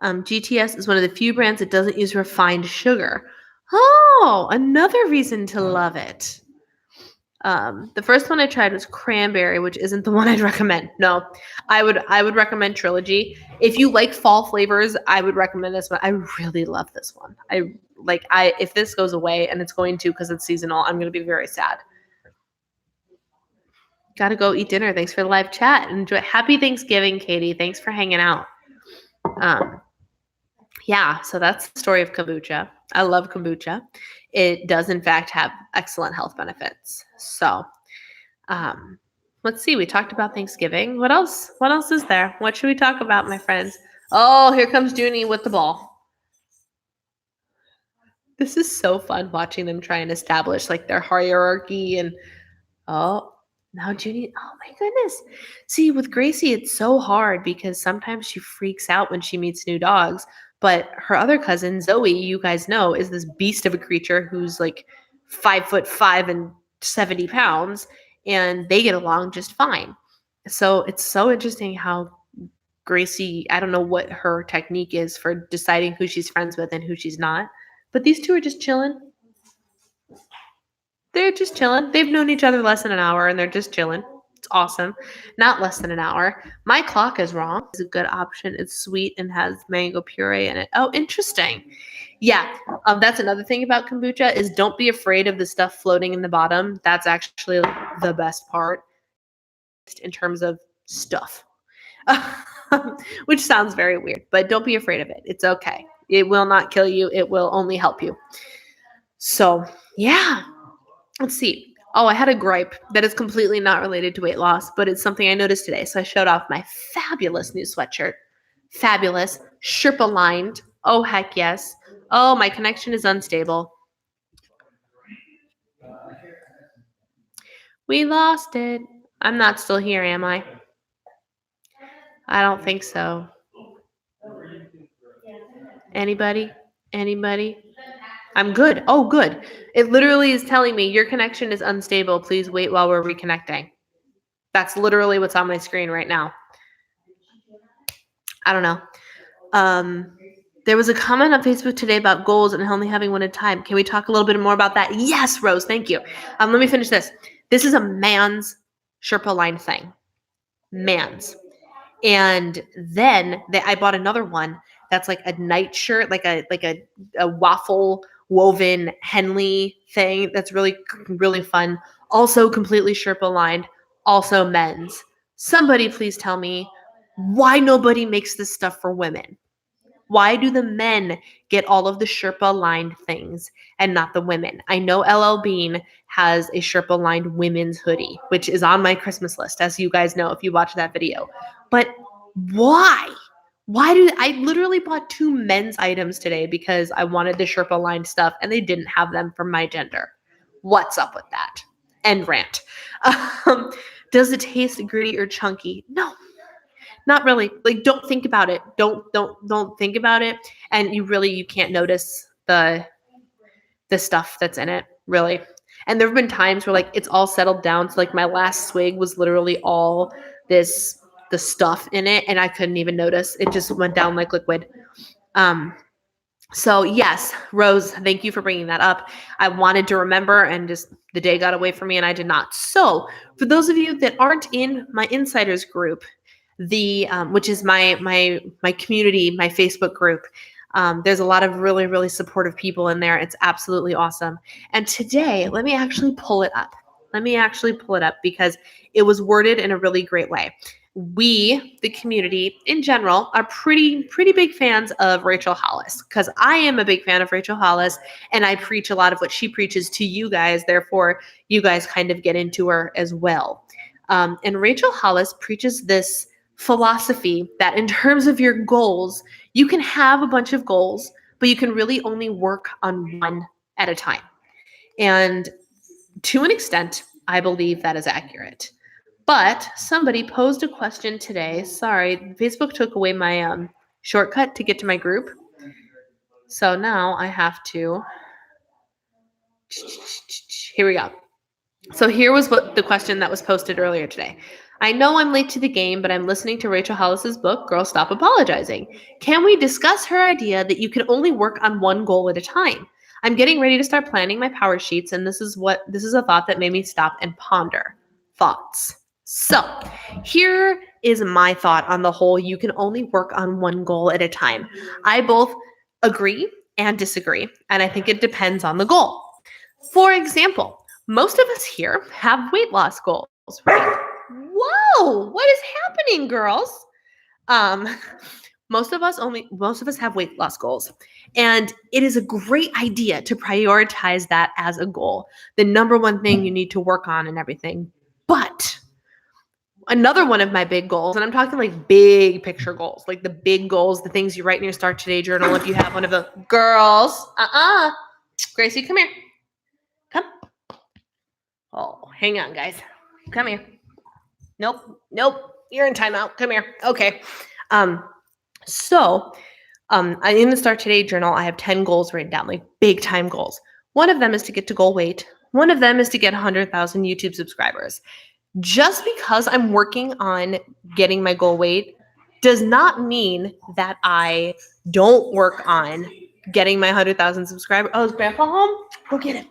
GTS is one of the few brands that doesn't use refined sugar. Oh, another reason to love it. The first one I tried was cranberry, which isn't the one I'd recommend. No, I would recommend Trilogy. If you like fall flavors, I would recommend this one. I really love this one. If this goes away, and it's going to because it's seasonal, I'm going to be very sad. Gotta go eat dinner. Thanks for the live chat. Enjoy. Happy Thanksgiving, Katie. Thanks for hanging out. Yeah, so that's the story of kombucha. I love kombucha. It does, in fact, have excellent health benefits. So, let's see. We talked about Thanksgiving. What else? What else is there? What should we talk about, my friends? Oh, here comes Junie with the ball. This is so fun watching them try and establish their hierarchy and now Junie. Oh my goodness. See, with Gracie, it's so hard because sometimes she freaks out when she meets new dogs. But her other cousin, Zoe, you guys know, is this beast of a creature who's 5'5" and 70 pounds, and they get along just fine. So it's so interesting how Gracie, I don't know what her technique is for deciding who she's friends with and who she's not, but these two are just chilling. They're just chilling. They've known each other less than an hour, and they're just chilling. It's awesome. Not less than an hour. My clock is wrong. It's a good option. It's sweet and has mango puree in it. Oh, interesting. Yeah. That's another thing about kombucha is don't be afraid of the stuff floating in the bottom. That's actually the best part in terms of stuff, which sounds very weird, but don't be afraid of it. It's okay. It will not kill you. It will only help you. So, yeah. Let's see. Oh, I had a gripe that is completely not related to weight loss, but it's something I noticed today. So I showed off my fabulous new sweatshirt. Fabulous. Sherpa lined. Oh, heck yes. Oh, my connection is unstable. We lost it. I'm not still here, am I? I don't think so. Anybody? I'm good. Oh, good. It literally is telling me your connection is unstable. Please wait while we're reconnecting. That's literally what's on my screen right now. I don't know. There was a comment on Facebook today about goals and only having one at a time. Can we talk a little bit more about that? Yes, Rose. Thank you. Let me finish this. This is a man's Sherpa line thing. Man's. And then I bought another one that's like a night shirt, like a waffle woven Henley thing that's really, really fun. Also completely Sherpa lined, also men's. Somebody please tell me why nobody makes this stuff for women. Why do the men get all of the Sherpa lined things and not the women? I know LL Bean has a Sherpa lined women's hoodie, which is on my Christmas list, as you guys know if you watch that video. But why? I literally bought 2 men's items today because I wanted the Sherpa lined stuff and they didn't have them for my gender. What's up with that? End rant. Does it taste gritty or chunky? No, not really. Like, don't think about it. Don't think about it. And you can't notice the stuff that's in it, really. And there have been times where like it's all settled down. So like my last swig was literally all the stuff in it, and I couldn't even notice. It just went down like liquid. So yes, Rose, thank you for bringing that up. I wanted to remember, and just the day got away from me, and I did not. So for those of you that aren't in my insiders group, which is my community, my Facebook group, there's a lot of really, really supportive people in there. It's absolutely awesome. And today, let me actually pull it up. Because it was worded in a really great way. We, the community in general, are pretty big fans of Rachel Hollis, because I am a big fan of Rachel Hollis, and I preach a lot of what she preaches to you guys. Therefore, you guys kind of get into her as well. And Rachel Hollis preaches this philosophy that in terms of your goals, you can have a bunch of goals, but you can really only work on one at a time. And to an extent, I believe that is accurate. But somebody posed a question today. Sorry, Facebook took away my shortcut to get to my group. So now I have to. Here we go. So here was what the question that was posted earlier today. I know I'm late to the game, but I'm listening to Rachel Hollis's book, Girl Stop Apologizing. Can we discuss her idea that you can only work on one goal at a time? I'm getting ready to start planning my power sheets, and this is a thought that made me stop and ponder. Thoughts. So here is my thought on the whole you can only work on one goal at a time. I both agree and disagree, and I think it depends on the goal. For example, most of us here have weight loss goals, right? Whoa, what is happening, girls? Most of us have weight loss goals. And it is a great idea to prioritize that as a goal, the number one thing you need to work on and everything. But another one of my big goals, and I'm talking like big picture goals, like the big goals, the things you write in your Start Today journal if you have one of the girls. Gracie, come here. Come. Oh, hang on, guys. Come here. Nope. You're in timeout. Come here. Okay. So in the Start Today journal, I have 10 goals written down, like big time goals. One of them is to get to goal weight. One of them is to get 100,000 YouTube subscribers. Just because I'm working on getting my goal weight does not mean that I don't work on getting my 100,000 subscribers. Oh, is Grandpa home? Go get him.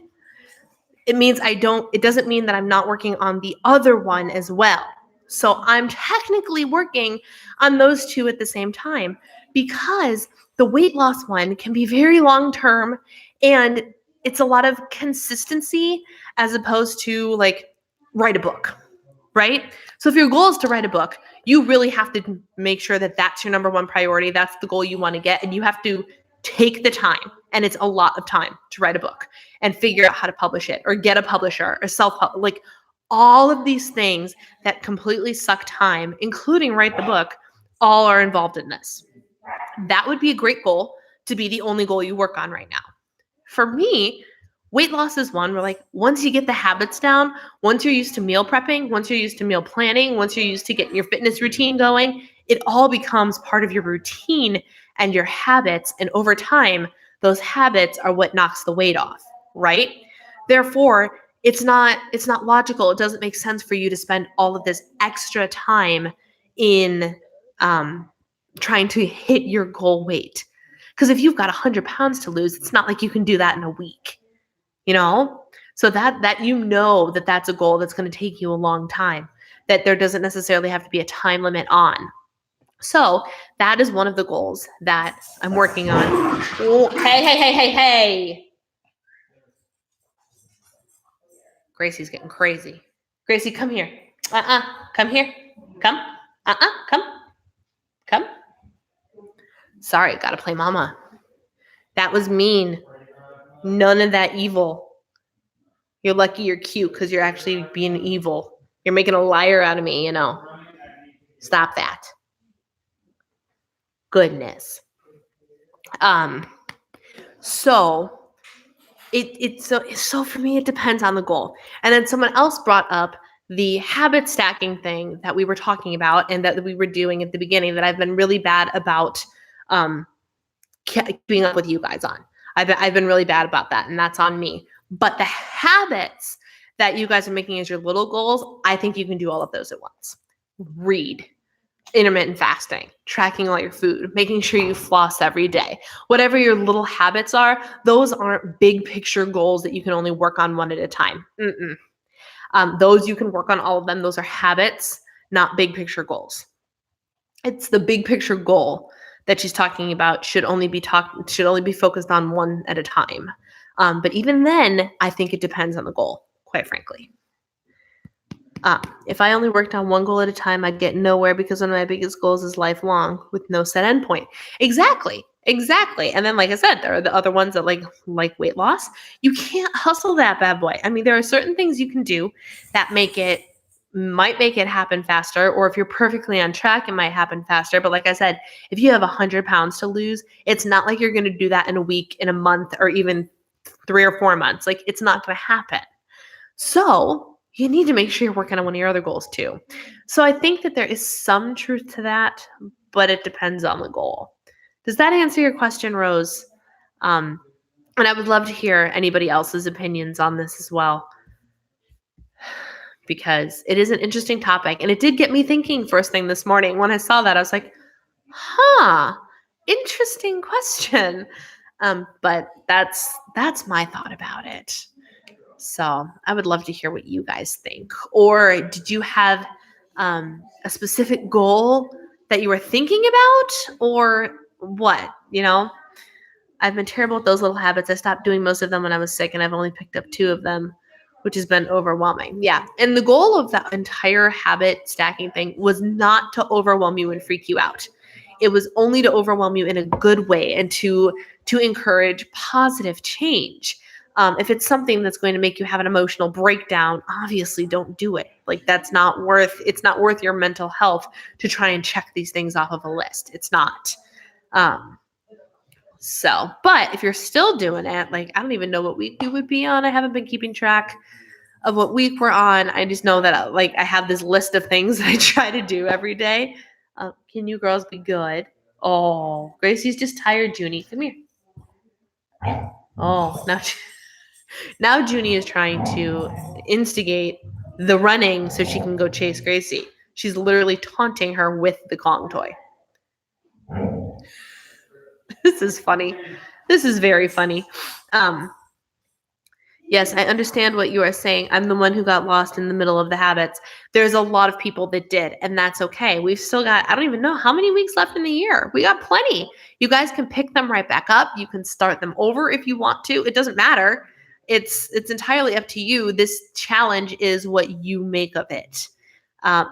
It doesn't mean that I'm not working on the other one as well. So I'm technically working on those two at the same time, because the weight loss one can be very long term, and it's a lot of consistency as opposed to like write a book, right? So if your goal is to write a book, you really have to make sure that that's your number one priority. That's the goal you want to get, and you have to take the time, and it's a lot of time to write a book and figure out how to publish it or get a publisher or like all of these things that completely suck time, including write the book, all are involved in this. That would be a great goal to be the only goal you work on right now. For me, weight loss is one where like once you get the habits down, once you're used to meal prepping, once you're used to meal planning, once you're used to getting your fitness routine going, it all becomes part of your routine and your habits. And over time, those habits are what knocks the weight off, right? Therefore, it's not logical. It doesn't make sense for you to spend all of this extra time in trying to hit your goal weight. Because if you've got 100 pounds to lose, it's not like you can do that in a week, you know? So that that's a goal that's going to take you a long time, that there doesn't necessarily have to be a time limit on. So that is one of the goals that I'm working on. Oh, hey. Gracie's getting crazy. Gracie, come here. Come here. Come. Come. Sorry, gotta play mama. That was mean. None of that evil. You're lucky you're cute because you're actually being evil. You're making a liar out of me, you know. Stop that. Goodness. So So for me, it depends on the goal. And then someone else brought up the habit stacking thing that we were talking about and that we were doing at the beginning that I've been really bad about keeping up with you guys on. I've been really bad about that, and that's on me. But the habits that you guys are making as your little goals, I think you can do all of those at once. Read, intermittent fasting, tracking all your food, making sure you floss every day. Whatever your little habits are, those aren't big picture goals that you can only work on one at a time. Those you can work on all of them. Those are habits, not big picture goals. It's the big picture goal that she's talking about should only be focused on one at a time. But even then, I think it depends on the goal, quite frankly. If I only worked on one goal at a time, I'd get nowhere because one of my biggest goals is lifelong with no set endpoint. Exactly. And then, like I said, there are the other ones that like weight loss. You can't hustle that bad boy. I mean, there are certain things you can do that might make it happen faster, or if you're perfectly on track, it might happen faster. But like I said, if you have 100 pounds to lose, it's not like you're going to do that in a week, in a month, or even 3 or 4 months. Like, it's not going to happen. So you need to make sure you're working on one of your other goals too. So I think that there is some truth to that, but it depends on the goal. Does that answer your question, Rose? And I would love to hear anybody else's opinions on this as well, because it is an interesting topic. And it did get me thinking first thing this morning. When I saw that, I was like, interesting question. But that's my thought about it. So I would love to hear what you guys think. Or did you have a specific goal that you were thinking about, or what? I've been terrible with those little habits. I stopped doing most of them when I was sick, and I've only picked up 2 of them, which has been overwhelming. Yeah. And the goal of that entire habit stacking thing was not to overwhelm you and freak you out. It was only to overwhelm you in a good way and to encourage positive change. If it's something that's going to make you have an emotional breakdown, obviously don't do it. Like, it's not worth your mental health to try and check these things off of a list. It's not. But if you're still doing it, like, I don't even know what week we would be on. I haven't been keeping track of what week we're on. I just know that I have this list of things that I try to do every day. Can you girls be good? Oh, Gracie's just tired, Junie. Come here. Oh, now Junie is trying to instigate the running so she can go chase Gracie. She's literally taunting her with the Kong toy. This is funny. This is very funny. Yes, I understand what you are saying. I'm the one who got lost in the middle of the habits. There's a lot of people that did, and that's okay. We've still got, I don't even know how many weeks left in the year. We got plenty. You guys can pick them right back up. You can start them over if you want to. It doesn't matter. It's entirely up to you. This challenge is what you make of it.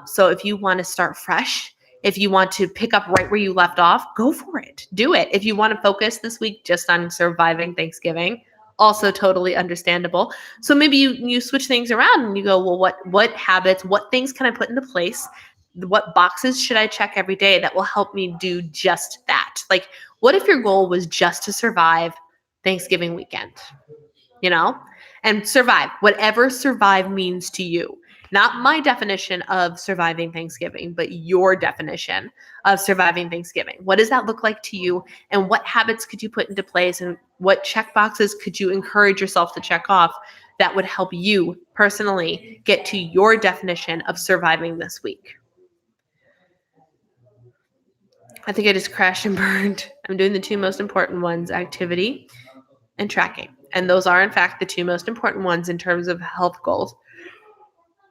So if you want to start fresh, if you want to pick up right where you left off, go for it. Do it. If you want to focus this week just on surviving Thanksgiving, also totally understandable. So maybe you switch things around and you go, well, what habits, what things can I put into place? What boxes should I check every day that will help me do just that? Like, what if your goal was just to survive Thanksgiving weekend? And survive, whatever survive means to you. Not my definition of surviving Thanksgiving, but your definition of surviving Thanksgiving. What does that look like to you? And what habits could you put into place? And what check boxes could you encourage yourself to check off that would help you personally get to your definition of surviving this week? I think I just crashed and burned. I'm doing the 2 most important ones, activity and tracking. And those are, in fact, the 2 most important ones in terms of health goals.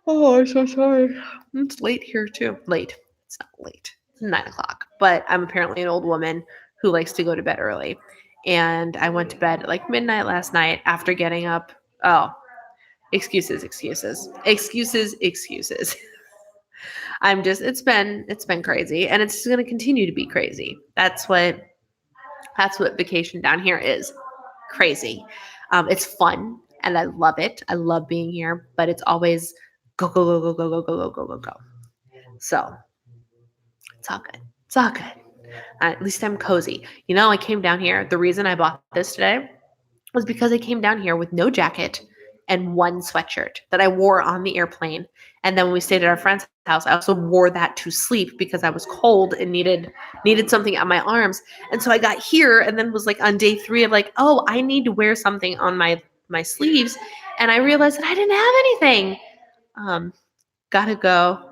Oh, I'm so sorry. It's late here too. Late. It's not late. It's 9:00. But I'm apparently an old woman who likes to go to bed early. And I went to bed at like midnight last night after getting up. Oh, excuses. It's been crazy. And it's gonna continue to be crazy. That's what vacation down here is. Crazy. It's fun and I love it. I love being here, but it's always go. So it's all good. At least I'm cozy. I came down here. The reason I bought this today was because I came down here with no jacket and one sweatshirt that I wore on the airplane. And then when we stayed at our friend's house, I also wore that to sleep because I was cold and needed something on my arms. And so I got here and then was like on day 3 of like, oh, I need to wear something on my sleeves. And I realized that I didn't have anything. Gotta go.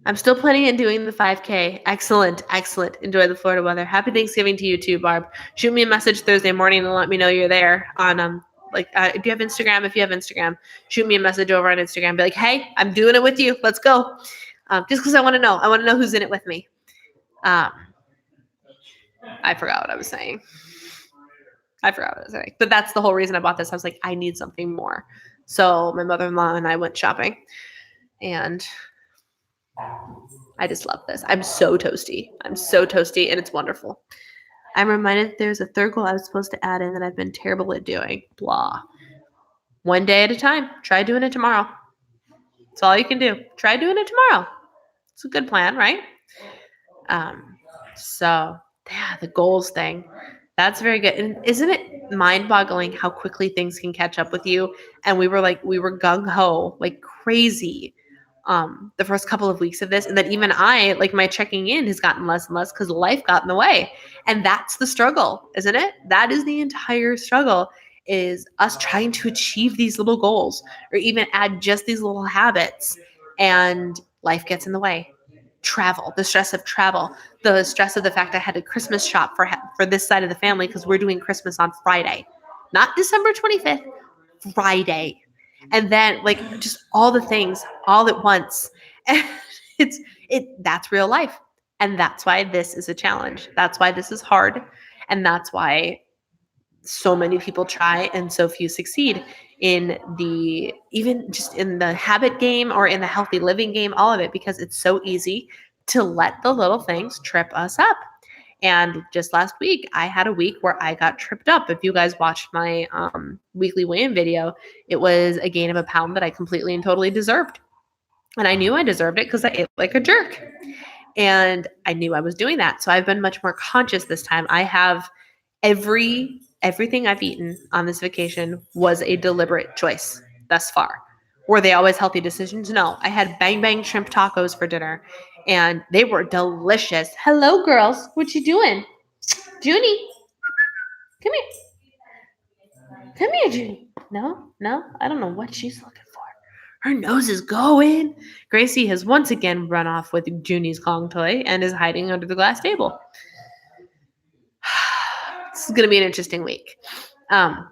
I'm still planning on doing the 5K. Excellent. Enjoy the Florida weather. Happy Thanksgiving to you too, Barb. Shoot me a message Thursday morning and let me know you're there on do you have Instagram? If you have Instagram, shoot me a message over on Instagram. Be like, hey, I'm doing it with you. Let's go. Just because I want to know. I want to know who's in it with me. I forgot what I was saying. But that's the whole reason I bought this. I was like, I need something more. So my mother-in-law and I went shopping, and I just love this. I'm so toasty, and it's wonderful. I'm reminded there's a third goal I was supposed to add in that I've been terrible at doing. Blah. One day at a time. Try doing it tomorrow. That's all you can do. Try doing it tomorrow. It's a good plan, right? So yeah, the goals thing. That's very good. And isn't it mind-boggling how quickly things can catch up with you? And we were gung-ho, like crazy the first couple of weeks of this. And then even my checking in has gotten less and less because life got in the way. And that's the struggle, isn't it? That is the entire struggle, is us trying to achieve these little goals or even add just these little habits, and life gets in the way. Travel, the stress of travel, the stress of the fact I had to Christmas shop for this side of the family because we're doing Christmas on Friday, not December 25th, Friday. And then just all the things all at once. And that's real life. And that's why this is a challenge. That's why this is hard. And that's why so many people try and so few succeed in even just in the habit game or in the healthy living game, all of it, because it's so easy to let the little things trip us up. And just last week, I had a week where I got tripped up. If you guys watched my weekly weigh-in video, it was a gain of a pound that I completely and totally deserved. And I knew I deserved it because I ate like a jerk. And I knew I was doing that. So I've been much more conscious this time. I have everything I've eaten on this vacation was a deliberate choice thus far. Were they always healthy decisions? No. I had bang bang shrimp tacos for dinner, and they were delicious. Hello, girls. What you doing? Junie, come here. Come here, Junie. No, I don't know what she's looking for. Her nose is going. Gracie has once again run off with Junie's Kong toy and is hiding under the glass table. This is going to be an interesting week. I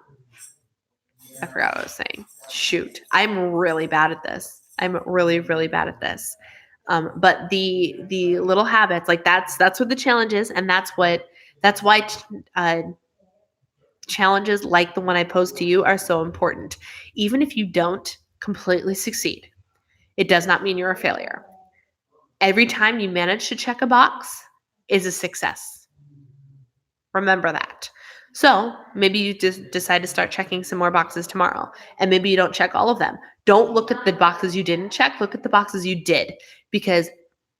forgot what I was saying. Shoot. I'm really bad at this. I'm really, really bad at this. But the little habits, that's what the challenge is. And that's why challenges like the one I posed to you are so important. Even if you don't completely succeed, it does not mean you're a failure. Every time you manage to check a box is a success. Remember that. So maybe you just decide to start checking some more boxes tomorrow, and maybe you don't check all of them. Don't look at the boxes you didn't check. Look at the boxes you did, because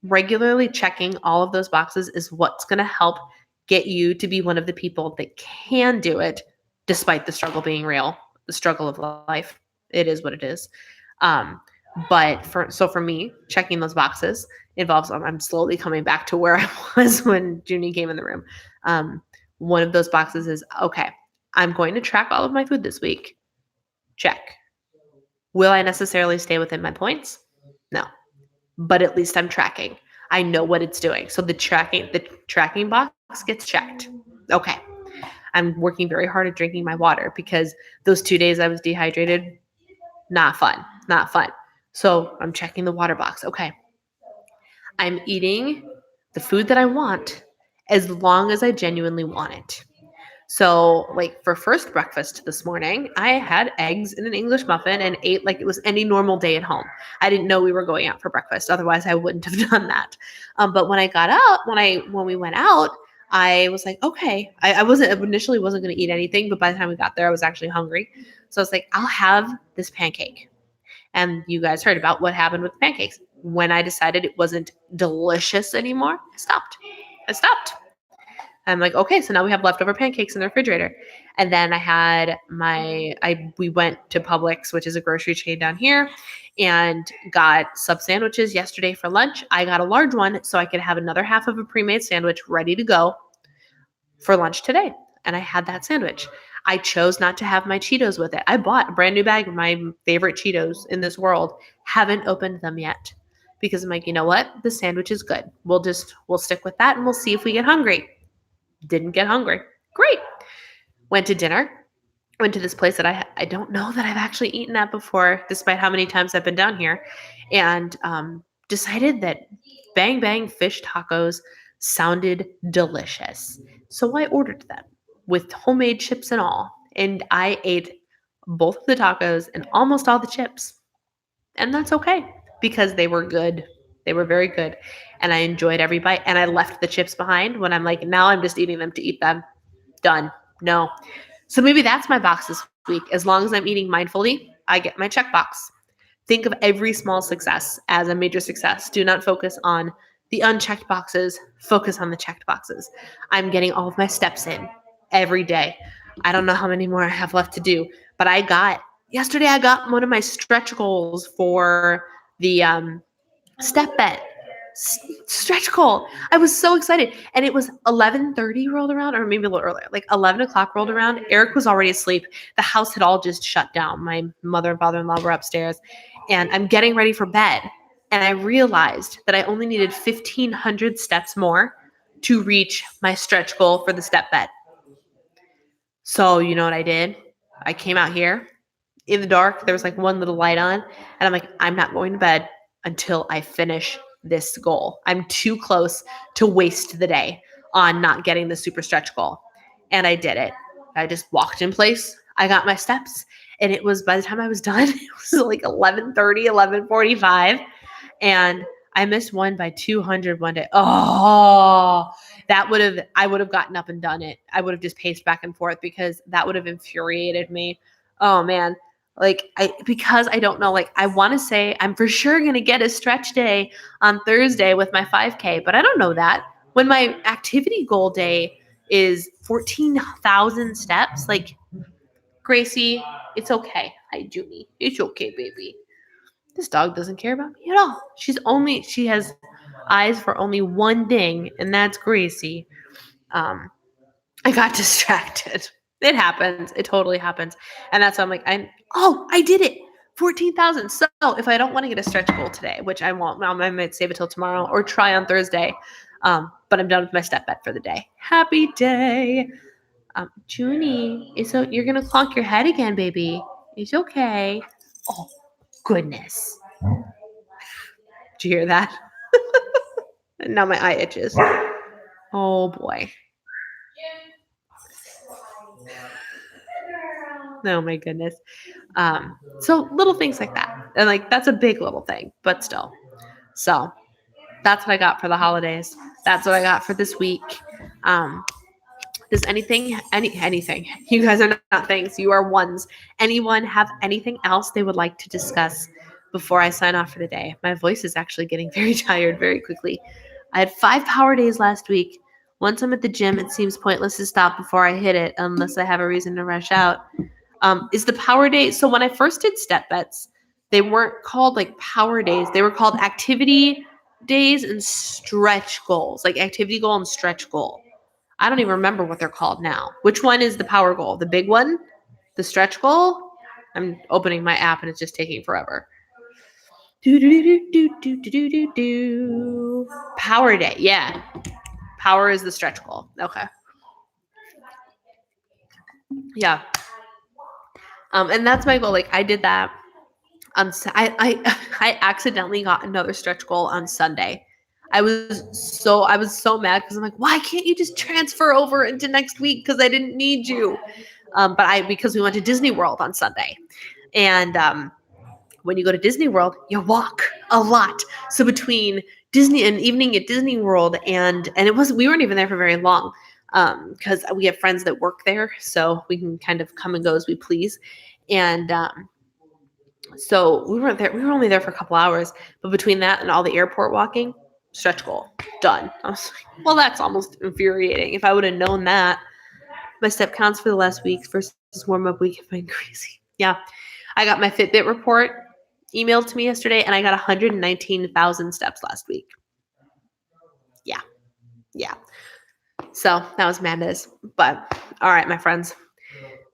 regularly checking all of those boxes is what's going to help get you to be one of the people that can do it despite the struggle being real, the struggle of life. It is what it is. But for me, checking those boxes involves, I'm slowly coming back to where I was when Junie came in the room. One of those boxes is, okay, I'm going to track all of my food this week. Check. Will I necessarily stay within my points? No. But at least I'm tracking. I know what it's doing. So the tracking box gets checked. Okay. I'm working very hard at drinking my water because those 2 days I was dehydrated, not fun. So I'm checking the water box. Okay. I'm eating the food that I want as long as I genuinely want it. So for first breakfast this morning, I had eggs and an English muffin and ate like it was any normal day at home. I didn't know we were going out for breakfast. Otherwise, I wouldn't have done that. But when I got out, when we went out, I was like, okay, I initially wasn't going to eat anything, but by the time we got there, I was actually hungry. So I was like, I'll have this pancake. And you guys heard about what happened with pancakes. When I decided it wasn't delicious anymore, I stopped. I'm like, okay, so now we have leftover pancakes in the refrigerator. And then I had we went to Publix, which is a grocery chain down here, and got sub sandwiches yesterday for lunch. I got a large one so I could have another half of a pre-made sandwich ready to go for lunch today. And I had that sandwich. I chose not to have my Cheetos with it. I bought a brand new bag of my favorite Cheetos in this world. Haven't opened them yet because I'm like, you know what? The sandwich is good. We'll stick with that and we'll see if we get hungry. Didn't get hungry. Great. Went to dinner. Went to this place that I don't know that I've actually eaten at before, despite how many times I've been down here, and decided that Bang Bang fish tacos sounded delicious. So I ordered them with homemade chips and all, and I ate both of the tacos and almost all the chips. And that's okay because they were good. They were very good. And I enjoyed every bite. And I left the chips behind when I'm like, now I'm just eating them to eat them. Done. No. So maybe that's my box this week. As long as I'm eating mindfully, I get my check box. Think of every small success as a major success. Do not focus on the unchecked boxes. Focus on the checked boxes. I'm getting all of my steps in every day. I don't know how many more I have left to do, but yesterday I got one of my stretch goals for the step bet. Stretch goal. I was so excited. And it was 11:30 rolled around, or maybe a little earlier, like 11 o'clock rolled around. Eric was already asleep. The house had all just shut down. My mother and father-in-law were upstairs, and I'm getting ready for bed. And I realized that I only needed 1,500 steps more to reach my stretch goal for the step bet. So you know what I did? I came out here in the dark. There was like one little light on, and I'm like, I'm not going to bed until I finish this goal. I'm too close to waste the day on not getting the super stretch goal. And I did it. I just walked in place. I got my steps. And it was, by the time I was done, it was like 11:30, 11:45. And I missed one by 200 one day. Oh, I would have gotten up and done it. I would have just paced back and forth because that would have infuriated me. Oh man. Because I don't know, like I want to say I'm for sure going to get a stretch day on Thursday with my 5K, but I don't know that. When my activity goal day is 14,000 steps, like Gracie, it's okay. Hi, Junie. It's okay, baby. This dog doesn't care about me at all. She has eyes for only one thing, and that's Gracie. I got distracted. It happens. It totally happens. And that's why I'm like, I did it. 14,000. So if I don't want to get a stretch goal today, which I won't, I might save it till tomorrow or try on Thursday. But I'm done with my step bet for the day. Happy day. Junie, you're going to clonk your head again, baby. It's okay. Oh, goodness. Did you hear that? Now my eye itches. Oh, boy. Oh my goodness. So little things like that. And like that's a big little thing, but still. So that's what I got for the holidays. That's what I got for this week. Does anything, you guys are not things, you are ones. Anyone have anything else they would like to discuss before I sign off for the day? My voice is actually getting very tired very quickly. I had 5 power days last week. Once I'm at the gym, it seems pointless to stop before I hit it unless I have a reason to rush out. Is the power day, so when I first did step bets, they weren't called like power days. They were called activity days and stretch goals, like activity goal and stretch goal. I don't even remember what they're called now. Which one is the power goal? The big one? The stretch goal? I'm opening my app and it's just taking forever. Power day. Yeah. Power is the stretch goal. Okay. Yeah. And that's my goal. Like I did that on I accidentally got another stretch goal on Sunday. I was so mad because I'm like, why can't you just transfer over into next week? Because I didn't need you. Because we went to Disney World on Sunday. And when you go to Disney World, you walk a lot. So between Disney and evening at Disney World and we weren't even there for very long because we have friends that work there. So we can kind of come and go as we please. And so we weren't there. We were only there for a couple hours. But between that and all the airport walking, stretch goal, done. I was like, well, that's almost infuriating. If I would have known that, my step counts for the last week versus warm-up week have been crazy. Yeah. I got my Fitbit report emailed to me yesterday, and I got 119,000 steps last week. Yeah. Yeah. So that was madness. But all right, my friends,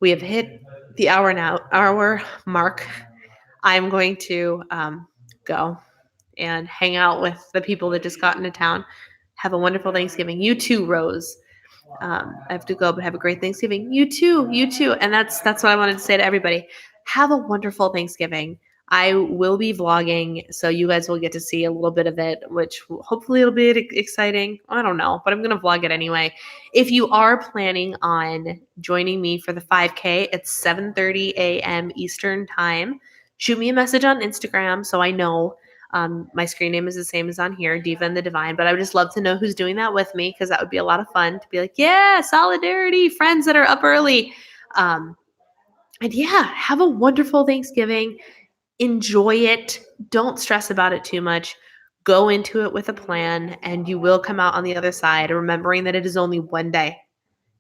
we have hit the hour mark. I'm going to go and hang out with the people that just got into town. Have a wonderful Thanksgiving. You too, Rose. I have to go, but have a great Thanksgiving. You too, you too. And that's what I wanted to say to everybody. Have a wonderful Thanksgiving. I will be vlogging, so you guys will get to see a little bit of it, which hopefully it'll be exciting. I don't know, but I'm going to vlog it anyway. If you are planning on joining me for the 5K, it's 7:30 a.m. Eastern time. Shoot me a message on Instagram so I know. My screen name is the same as on here, Diva and the Divine, but I would just love to know who's doing that with me because that would be a lot of fun to be like, yeah, solidarity, friends that are up early. And yeah, have a wonderful Thanksgiving. Enjoy it. Don't stress about it too much. Go into it with a plan, and you will come out on the other side, remembering that it is only one day.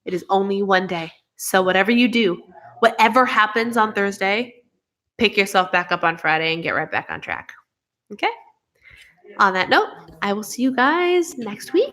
It is only one day. So whatever you do, whatever happens on Thursday, pick yourself back up on Friday and get right back on track. Okay? On that note, I will see you guys next week.